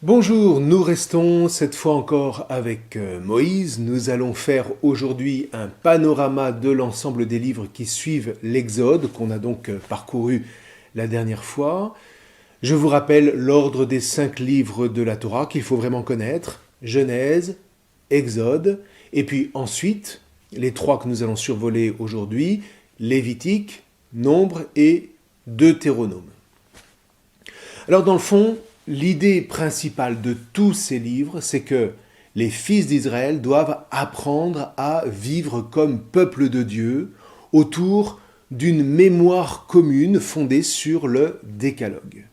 Bonjour, nous restons cette fois encore avec Moïse. Nous allons faire aujourd'hui un panorama de l'ensemble des livres qui suivent l'Exode, qu'on a donc parcouru la dernière fois. Je vous rappelle l'ordre des 5 livres de la Torah qu'il faut vraiment connaître: Genèse, Exode, et puis ensuite les 3 que nous allons survoler aujourd'hui: Lévitique, Nombre et Deutéronome. Alors dans le fond, l'idée principale de tous ces livres, c'est que les fils d'Israël doivent apprendre à vivre comme peuple de Dieu autour d'une mémoire commune fondée sur le décalogue.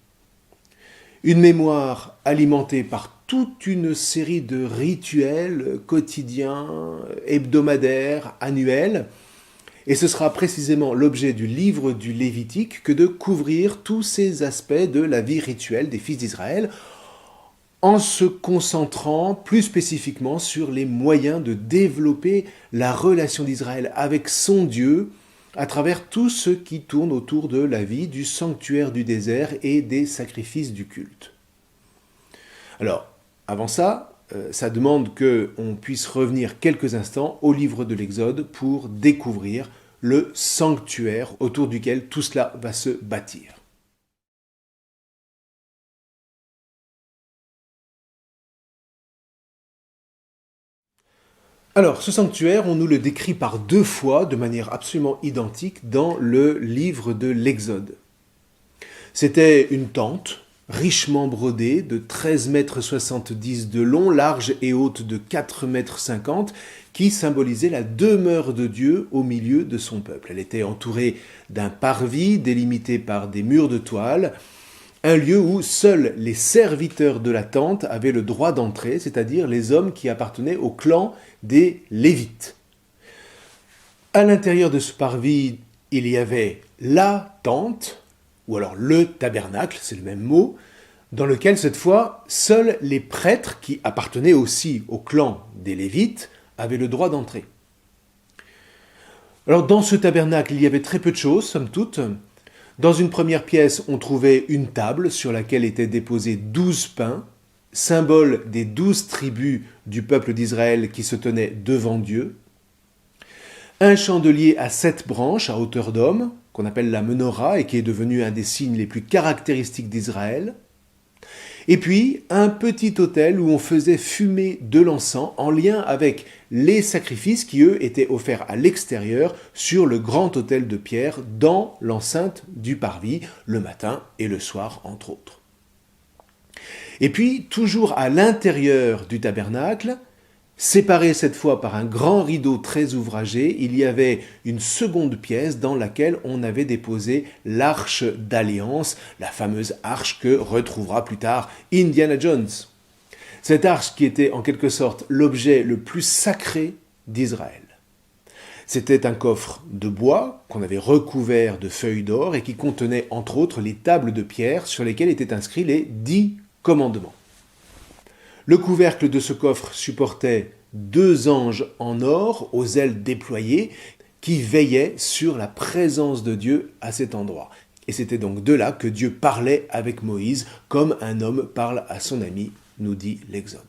Une mémoire alimentée par toute une série de rituels quotidiens, hebdomadaires, annuels. Et ce sera précisément l'objet du livre du Lévitique que de couvrir tous ces aspects de la vie rituelle des fils d'Israël en se concentrant plus spécifiquement sur les moyens de développer la relation d'Israël avec son Dieu à travers tout ce qui tourne autour de la vie du sanctuaire du désert et des sacrifices du culte. Alors, avant ça, ça demande qu'on puisse revenir quelques instants au livre de l'Exode pour découvrir le sanctuaire autour duquel tout cela va se bâtir. Alors, ce sanctuaire, on nous le décrit par 2 fois de manière absolument identique dans le livre de l'Exode. C'était une tente richement brodée de 13,70 m de long, large et haute de 4,50 m, qui symbolisait la demeure de Dieu au milieu de son peuple. Elle était entourée d'un parvis délimité par des murs de toile, un lieu où seuls les serviteurs de la tente avaient le droit d'entrer, c'est-à-dire les hommes qui appartenaient au clan des Lévites. À l'intérieur de ce parvis, il y avait la tente, ou alors le tabernacle, c'est le même mot, dans lequel cette fois, seuls les prêtres qui appartenaient aussi au clan des Lévites avaient le droit d'entrer. Alors dans ce tabernacle, il y avait très peu de choses, somme toute. Dans une première pièce, on trouvait une table sur laquelle étaient déposés 12 pains, symbole des 12 tribus du peuple d'Israël qui se tenaient devant Dieu. Un chandelier à 7 branches à hauteur d'homme, qu'on appelle la menorah et qui est devenu un des signes les plus caractéristiques d'Israël. Et puis, un petit autel où on faisait fumer de l'encens en lien avec les sacrifices qui, eux, étaient offerts à l'extérieur sur le grand autel de pierre dans l'enceinte du parvis, le matin et le soir, entre autres. Et puis, toujours à l'intérieur du tabernacle, séparé cette fois par un grand rideau très ouvragé, il y avait une seconde pièce dans laquelle on avait déposé l'arche d'alliance, la fameuse arche que retrouvera plus tard Indiana Jones. Cette arche qui était en quelque sorte l'objet le plus sacré d'Israël. C'était un coffre de bois qu'on avait recouvert de feuilles d'or et qui contenait entre autres les tables de pierre sur lesquelles étaient inscrits les 10 commandements. Le couvercle de ce coffre supportait 2 anges en or aux ailes déployées qui veillaient sur la présence de Dieu à cet endroit. Et c'était donc de là que Dieu parlait avec Moïse comme un homme parle à son ami, nous dit l'Exode.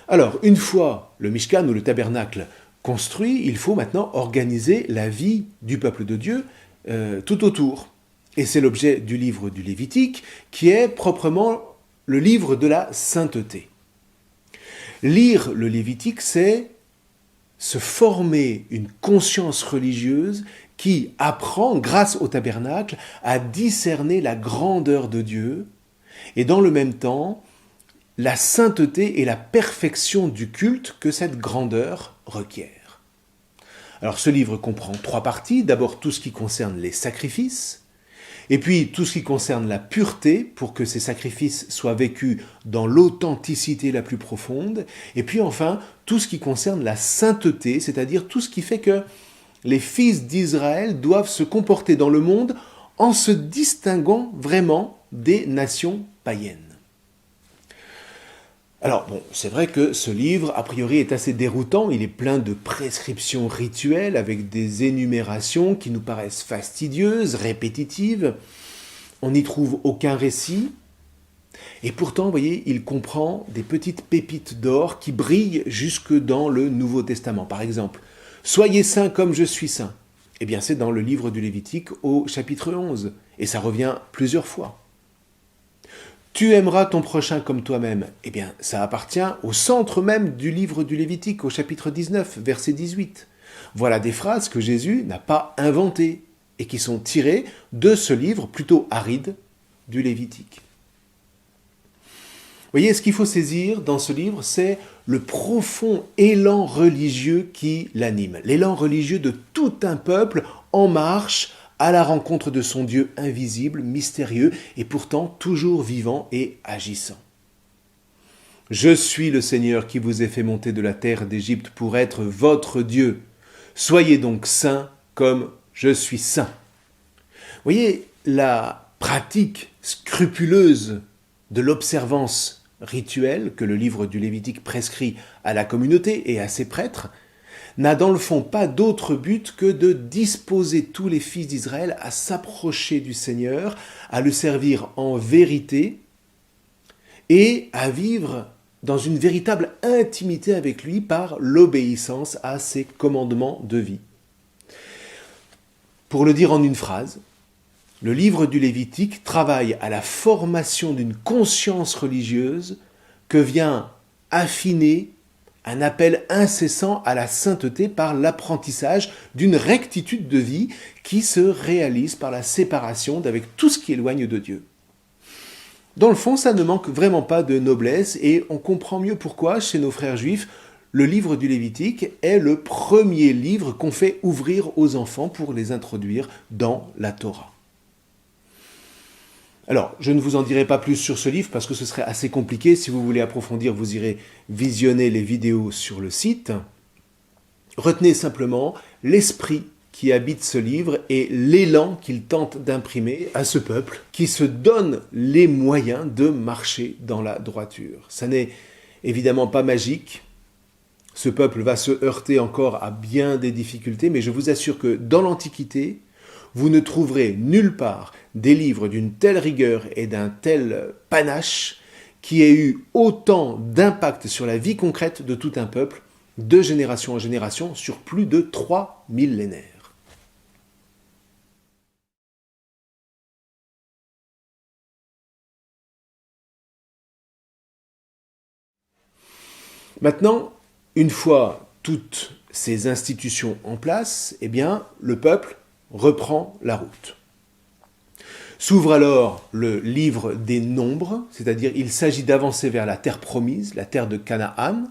Alors, une fois le Mishkan ou le tabernacle construit, il faut maintenant organiser la vie du peuple de Dieu tout autour. Et c'est l'objet du livre du Lévitique, qui est proprement le livre de la sainteté. Lire le Lévitique, c'est se former une conscience religieuse qui apprend, grâce au tabernacle, à discerner la grandeur de Dieu, et dans le même temps, la sainteté et la perfection du culte que cette grandeur requiert. Alors ce livre comprend 3 parties. D'abord tout ce qui concerne les sacrifices, et puis tout ce qui concerne la pureté pour que ces sacrifices soient vécus dans l'authenticité la plus profonde, et puis enfin tout ce qui concerne la sainteté, c'est-à-dire tout ce qui fait que les fils d'Israël doivent se comporter dans le monde en se distinguant vraiment des nations païennes. Alors bon, c'est vrai que ce livre, a priori, est assez déroutant. Il est plein de prescriptions rituelles avec des énumérations qui nous paraissent fastidieuses, répétitives. On n'y trouve aucun récit. Et pourtant, vous voyez, il comprend des petites pépites d'or qui brillent jusque dans le Nouveau Testament. Par exemple, « Soyez saints comme je suis saint ». Eh bien, c'est dans le livre du Lévitique au chapitre 11. Et ça revient plusieurs fois. Tu aimeras ton prochain comme toi-même. Eh bien, ça appartient au centre même du livre du Lévitique, au chapitre 19, verset 18. Voilà des phrases que Jésus n'a pas inventées et qui sont tirées de ce livre plutôt aride du Lévitique. Vous voyez, ce qu'il faut saisir dans ce livre, c'est le profond élan religieux qui l'anime. L'élan religieux de tout un peuple en marche à la rencontre de son Dieu invisible, mystérieux et pourtant toujours vivant et agissant. Je suis le Seigneur qui vous ai fait monter de la terre d'Égypte pour être votre Dieu. Soyez donc saints comme je suis saint. Vous voyez, la pratique scrupuleuse de l'observance rituelle que le livre du Lévitique prescrit à la communauté et à ses prêtres n'a dans le fond pas d'autre but que de disposer tous les fils d'Israël à s'approcher du Seigneur, à le servir en vérité et à vivre dans une véritable intimité avec lui par l'obéissance à ses commandements de vie. Pour le dire en une phrase, le livre du Lévitique travaille à la formation d'une conscience religieuse que vient affiner un appel incessant à la sainteté par l'apprentissage d'une rectitude de vie qui se réalise par la séparation d'avec tout ce qui éloigne de Dieu. Dans le fond, ça ne manque vraiment pas de noblesse et on comprend mieux pourquoi, chez nos frères juifs, le livre du Lévitique est le premier livre qu'on fait ouvrir aux enfants pour les introduire dans la Torah. Alors, je ne vous en dirai pas plus sur ce livre parce que ce serait assez compliqué. Si vous voulez approfondir, vous irez visionner les vidéos sur le site. Retenez simplement l'esprit qui habite ce livre et l'élan qu'il tente d'imprimer à ce peuple qui se donne les moyens de marcher dans la droiture. Ça n'est évidemment pas magique. Ce peuple va se heurter encore à bien des difficultés, mais je vous assure que dans l'Antiquité, vous ne trouverez nulle part des livres d'une telle rigueur et d'un tel panache qui aient eu autant d'impact sur la vie concrète de tout un peuple, de génération en génération, sur plus de 3 millénaires. Maintenant, une fois toutes ces institutions en place, eh bien, le peuple reprend la route. S'ouvre alors le livre des Nombres, c'est-à-dire il s'agit d'avancer vers la terre promise, la terre de Canaan,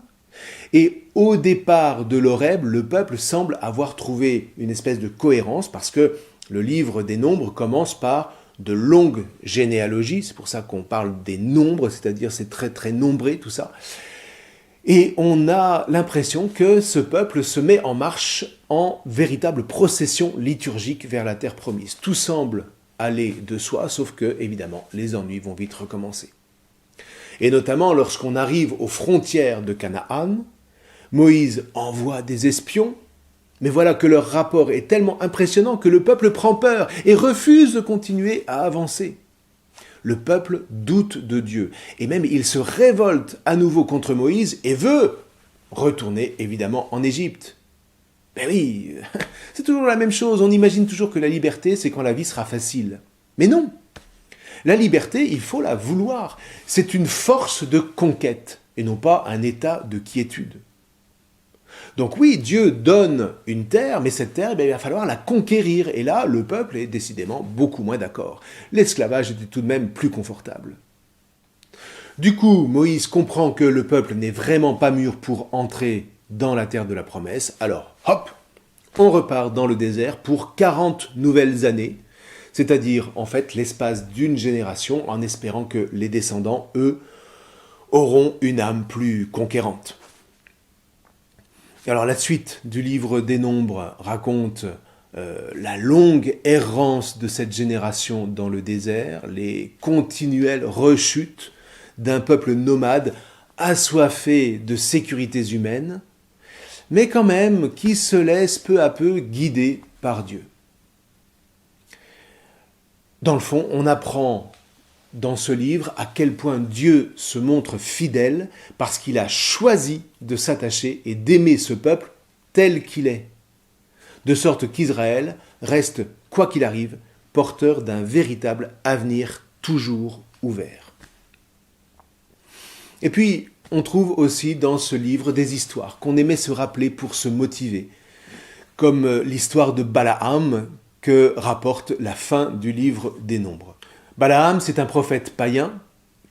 et au départ de l'Horeb, le peuple semble avoir trouvé une espèce de cohérence parce que le livre des Nombres commence par de longues généalogies, c'est pour ça qu'on parle des nombres, c'est-à-dire c'est très très nombré tout ça. Et on a l'impression que ce peuple se met en marche en véritable procession liturgique vers la terre promise. Tout semble aller de soi, sauf que, évidemment, les ennuis vont vite recommencer. Et notamment lorsqu'on arrive aux frontières de Canaan, Moïse envoie des espions, mais voilà que leur rapport est tellement impressionnant que le peuple prend peur et refuse de continuer à avancer. Le peuple doute de Dieu, et même il se révolte à nouveau contre Moïse et veut retourner évidemment en Égypte. Ben oui, c'est toujours la même chose, on imagine toujours que la liberté c'est quand la vie sera facile. Mais non, la liberté il faut la vouloir, c'est une force de conquête et non pas un état de quiétude. Donc oui, Dieu donne une terre, mais cette terre, il va falloir la conquérir. Et là, le peuple est décidément beaucoup moins d'accord. L'esclavage était tout de même plus confortable. Du coup, Moïse comprend que le peuple n'est vraiment pas mûr pour entrer dans la terre de la promesse. Alors, hop, on repart dans le désert pour 40 nouvelles années, c'est-à-dire en fait l'espace d'une génération, en espérant que les descendants, eux, auront une âme plus conquérante. Alors la suite du livre des Nombres raconte la longue errance de cette génération dans le désert, les continuelles rechutes d'un peuple nomade assoiffés de sécurités humaines, mais quand même qui se laissent peu à peu guider par Dieu. Dans le fond, on apprend dans ce livre à quel point Dieu se montre fidèle parce qu'il a choisi de s'attacher et d'aimer ce peuple tel qu'il est, de sorte qu'Israël reste, quoi qu'il arrive, porteur d'un véritable avenir toujours ouvert. Et puis, on trouve aussi dans ce livre des histoires qu'on aimait se rappeler pour se motiver, comme l'histoire de Balaam que rapporte la fin du livre des Nombres. Balaam, c'est un prophète païen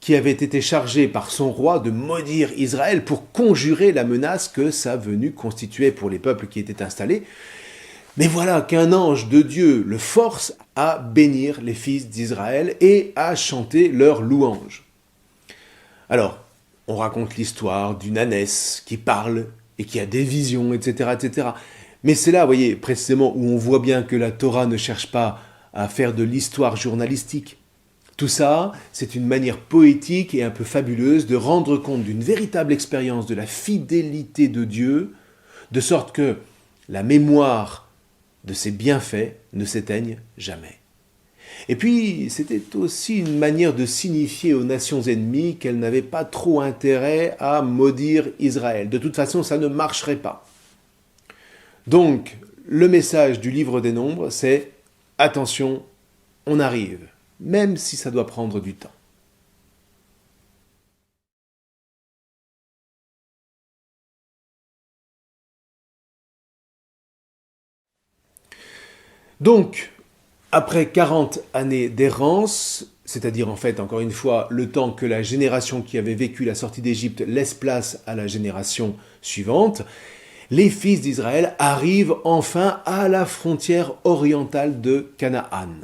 qui avait été chargé par son roi de maudire Israël pour conjurer la menace que sa venue constituait pour les peuples qui étaient installés. Mais voilà qu'un ange de Dieu le force à bénir les fils d'Israël et à chanter leurs louanges. Alors, on raconte l'histoire d'une ânesse qui parle et qui a des visions, etc., etc. Mais c'est là, vous voyez, précisément où on voit bien que la Torah ne cherche pas à faire de l'histoire journalistique. Tout ça, c'est une manière poétique et un peu fabuleuse de rendre compte d'une véritable expérience de la fidélité de Dieu, de sorte que la mémoire de ses bienfaits ne s'éteigne jamais. Et puis, c'était aussi une manière de signifier aux nations ennemies qu'elles n'avaient pas trop intérêt à maudire Israël. De toute façon, ça ne marcherait pas. Donc, le message du livre des Nombres, c'est « Attention, on arrive », même si ça doit prendre du temps. Donc, après 40 années d'errance, c'est-à-dire en fait, encore une fois, le temps que la génération qui avait vécu la sortie d'Égypte laisse place à la génération suivante, les fils d'Israël arrivent enfin à la frontière orientale de Canaan.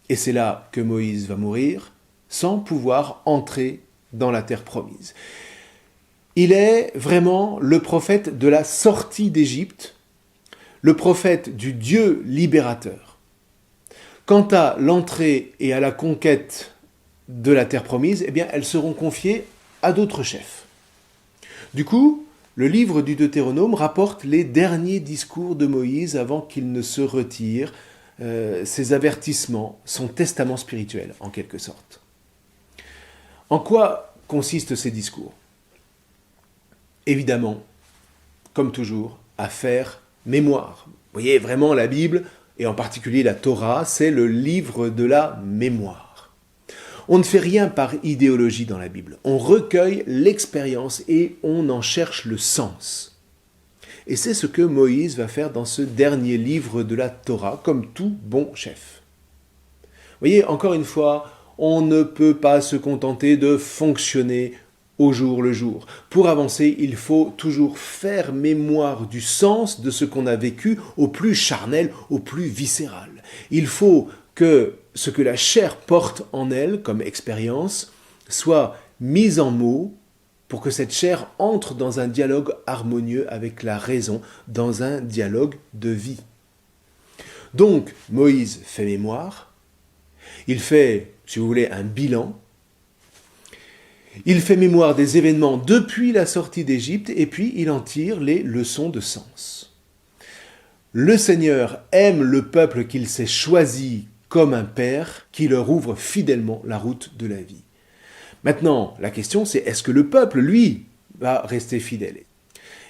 Et c'est là que Moïse va mourir, sans pouvoir entrer dans la terre promise. Il est vraiment le prophète de la sortie d'Égypte, le prophète du Dieu libérateur. Quant à l'entrée et à la conquête de la terre promise, eh bien, elles seront confiées à d'autres chefs. Du coup, le livre du Deutéronome rapporte les derniers discours de Moïse avant qu'il ne se retire, ses avertissements, son testament spirituel, en quelque sorte. En quoi consistent ces discours ? Évidemment, comme toujours, à faire mémoire. Vous voyez, vraiment, la Bible, et en particulier la Torah, c'est le livre de la mémoire. On ne fait rien par idéologie dans la Bible. On recueille l'expérience et on en cherche le sens. Et c'est ce que Moïse va faire dans ce dernier livre de la Torah, comme tout bon chef. Vous voyez, encore une fois, on ne peut pas se contenter de fonctionner au jour le jour. Pour avancer, il faut toujours faire mémoire du sens de ce qu'on a vécu au plus charnel, au plus viscéral. Il faut que ce que la chair porte en elle comme expérience soit mis en mots pour que cette chair entre dans un dialogue harmonieux avec la raison, dans un dialogue de vie. Donc, Moïse fait mémoire, il fait, si vous voulez, un bilan. Il fait mémoire des événements depuis la sortie d'Égypte et puis il en tire les leçons de sens. Le Seigneur aime le peuple qu'il s'est choisi comme un père qui leur ouvre fidèlement la route de la vie. Maintenant, la question c'est est-ce que le peuple, lui, va rester fidèle ?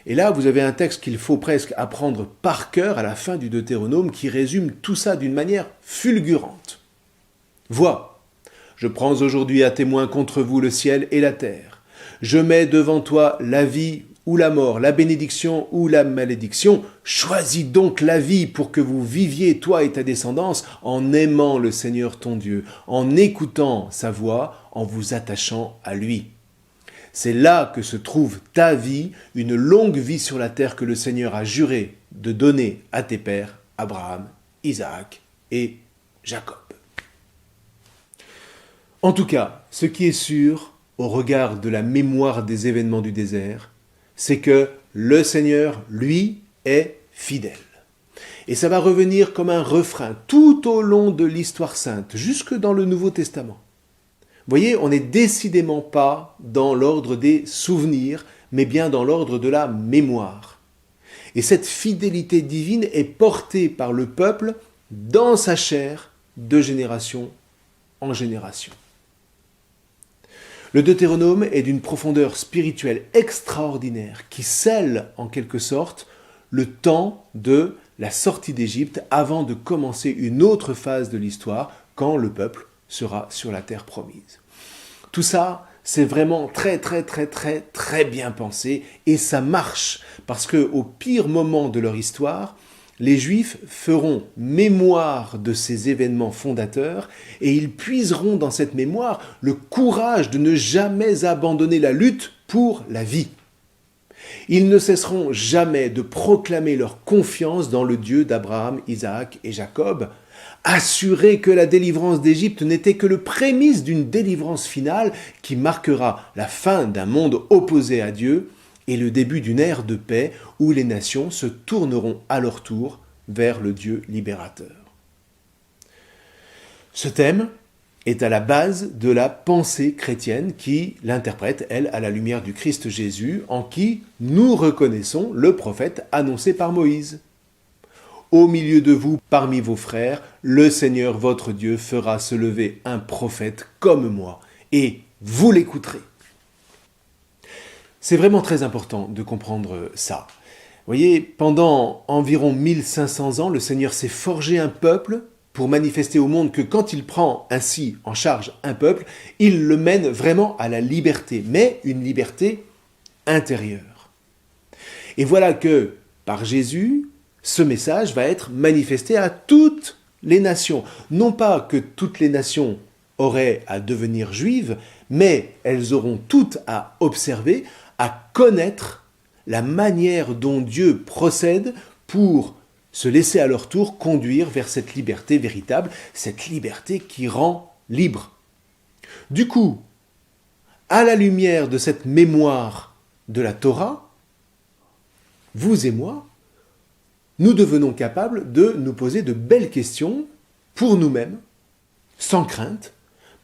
Et là, vous avez un texte qu'il faut presque apprendre par cœur à la fin du Deutéronome qui résume tout ça d'une manière fulgurante. Vois, je prends aujourd'hui à témoin contre vous le ciel et la terre. Je mets devant toi la vie ou la mort, la bénédiction ou la malédiction. Choisis donc la vie pour que vous viviez, toi et ta descendance, en aimant le Seigneur ton Dieu, en écoutant sa voix, en vous attachant à lui. C'est là que se trouve ta vie, une longue vie sur la terre que le Seigneur a juré de donner à tes pères, Abraham, Isaac et Jacob. En tout cas, ce qui est sûr, au regard de la mémoire des événements du désert, c'est que le Seigneur, lui, est fidèle. Et ça va revenir comme un refrain tout au long de l'histoire sainte, jusque dans le Nouveau Testament. voyez, on n'est décidément pas dans l'ordre des souvenirs, mais bien dans l'ordre de la mémoire. Et cette fidélité divine est portée par le peuple dans sa chair de génération en génération. Le Deutéronome est d'une profondeur spirituelle extraordinaire qui scelle en quelque sorte le temps de la sortie d'Égypte avant de commencer une autre phase de l'histoire quand le peuple sera sur la terre promise. Tout ça, c'est vraiment très bien pensé et ça marche parce qu'au pire moment de leur histoire, les Juifs feront mémoire de ces événements fondateurs et ils puiseront dans cette mémoire le courage de ne jamais abandonner la lutte pour la vie. Ils ne cesseront jamais de proclamer leur confiance dans le Dieu d'Abraham, Isaac et Jacob, assurés que la délivrance d'Égypte n'était que le prémisse d'une délivrance finale qui marquera la fin d'un monde opposé à Dieu et le début d'une ère de paix où les nations se tourneront à leur tour vers le Dieu libérateur. Ce thème est à la base de la pensée chrétienne qui l'interprète, elle, à la lumière du Christ Jésus, en qui nous reconnaissons le prophète annoncé par Moïse. Au milieu de vous, parmi vos frères, le Seigneur votre Dieu fera se lever un prophète comme moi, et vous l'écouterez. C'est vraiment très important de comprendre ça. Vous voyez, pendant environ 1500 ans, le Seigneur s'est forgé un peuple pour manifester au monde que quand il prend ainsi en charge un peuple, il le mène vraiment à la liberté, mais une liberté intérieure. Et voilà que, par Jésus, ce message va être manifesté à toutes les nations. Non pas que toutes les nations auraient à devenir juives, mais elles auront toutes à observer, à connaître la manière dont Dieu procède pour se laisser à leur tour conduire vers cette liberté véritable, cette liberté qui rend libre. Du coup, à la lumière de cette mémoire de la Torah, vous et moi, nous devenons capables de nous poser de belles questions pour nous-mêmes, sans crainte,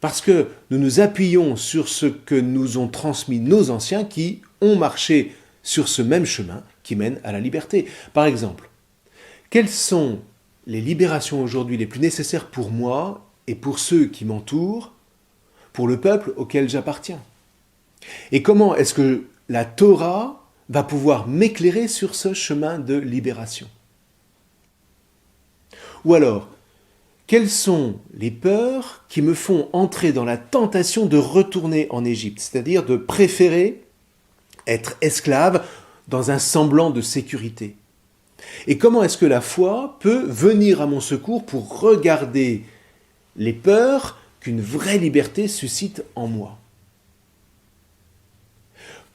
parce que nous nous appuyons sur ce que nous ont transmis nos anciens qui ont marché sur ce même chemin qui mène à la liberté. Par exemple, quelles sont les libérations aujourd'hui les plus nécessaires pour moi et pour ceux qui m'entourent, pour le peuple auquel j'appartiens? Et comment est-ce que la Torah va pouvoir m'éclairer sur ce chemin de libération? Ou alors, quelles sont les peurs qui me font entrer dans la tentation de retourner en Égypte, c'est-à-dire de préférer être esclave dans un semblant de sécurité? Et comment est-ce que la foi peut venir à mon secours pour regarder les peurs qu'une vraie liberté suscite en moi?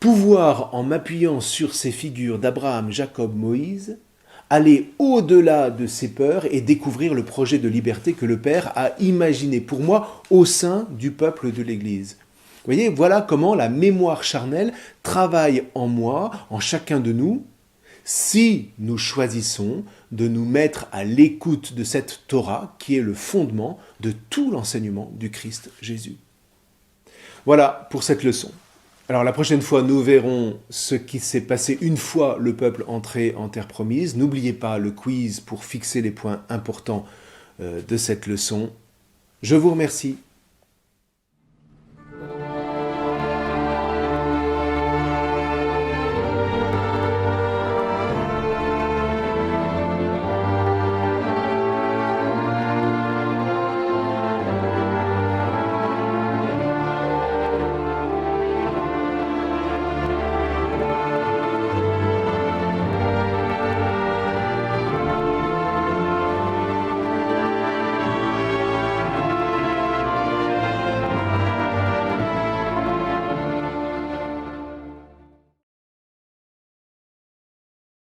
Pouvoir, en m'appuyant sur ces figures d'Abraham, Jacob, Moïse, aller au-delà de ces peurs et découvrir le projet de liberté que le Père a imaginé pour moi au sein du peuple de l'Église. Vous voyez, voilà comment la mémoire charnelle travaille en moi, en chacun de nous, si nous choisissons de nous mettre à l'écoute de cette Torah qui est le fondement de tout l'enseignement du Christ Jésus. Voilà pour cette leçon. Alors la prochaine fois, nous verrons ce qui s'est passé une fois le peuple entré en terre promise. N'oubliez pas le quiz pour fixer les points importants de cette leçon. Je vous remercie.